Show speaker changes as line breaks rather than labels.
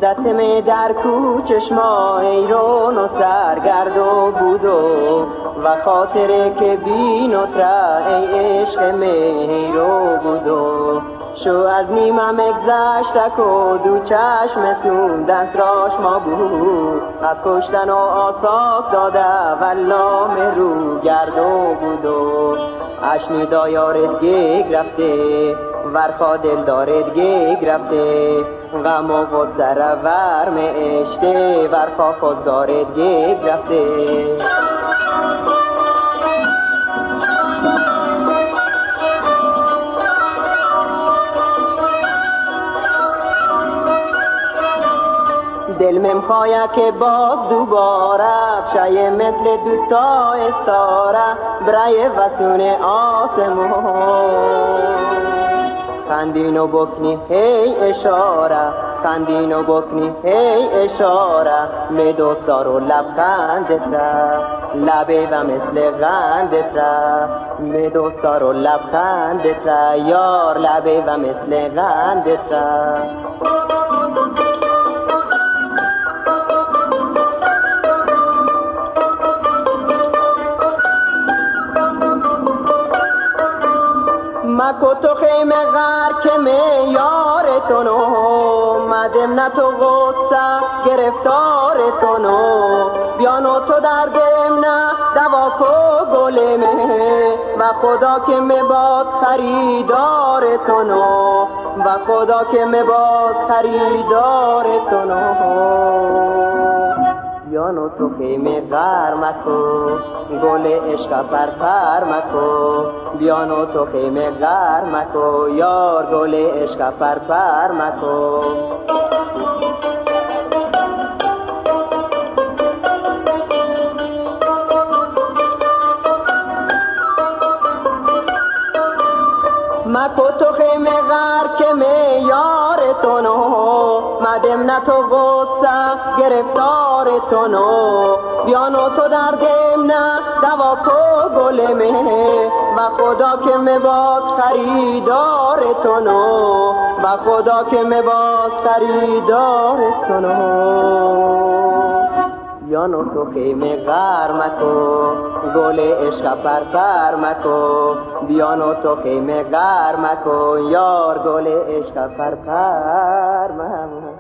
مدت می در کوچش ما ایران و سرگردو بود و خاطره که بی نطره ای عشق میرو بود شو از نیمم گذشتک و دو چشم سون دست راش ما بود از کشتن و آساک داده والله رو گردو بود اشنی دایارت گیگ رفته ورخا دل دارد گیگ رفته غم و خود سر ورم اشته ورخا خود دارد گیگ رفته دل ممخوایا که باز دوباره شای مثل دوستا استاره برای وسون آسمون خندین و بکنی هی اشاره خندین و بکنی هی اشاره می دوستا رو لبخندت را لبه و مثل غندت را می دوستا رو لبخندت را یار لبه و مثل غندت را مکو تو خیمه غر که میارتونو مدم نه تو غصه گرفتارتونو بیانو تو دردم نه دوا کو گلمه و خدا که مباد خریدارتونو و خدا که مباد خریدارتونو بیانو تو خیمه غر مکو گل عشق پر مکو بیانو تو خیمه غر مکو یار گل عشق پر مکو مکو تو خیمه غر که میارتونو مدم نه تو غصه گرفتارتونو بیانو تو دردم نه دوا کو گلمه و خدا که مباد خریدارتونو و خدا که مباد خریدارتونو بیانو تو خیمه غر مکو گل عشق پر مکو بیانو تو خیمه غر مکو یار گل عشق پر مکو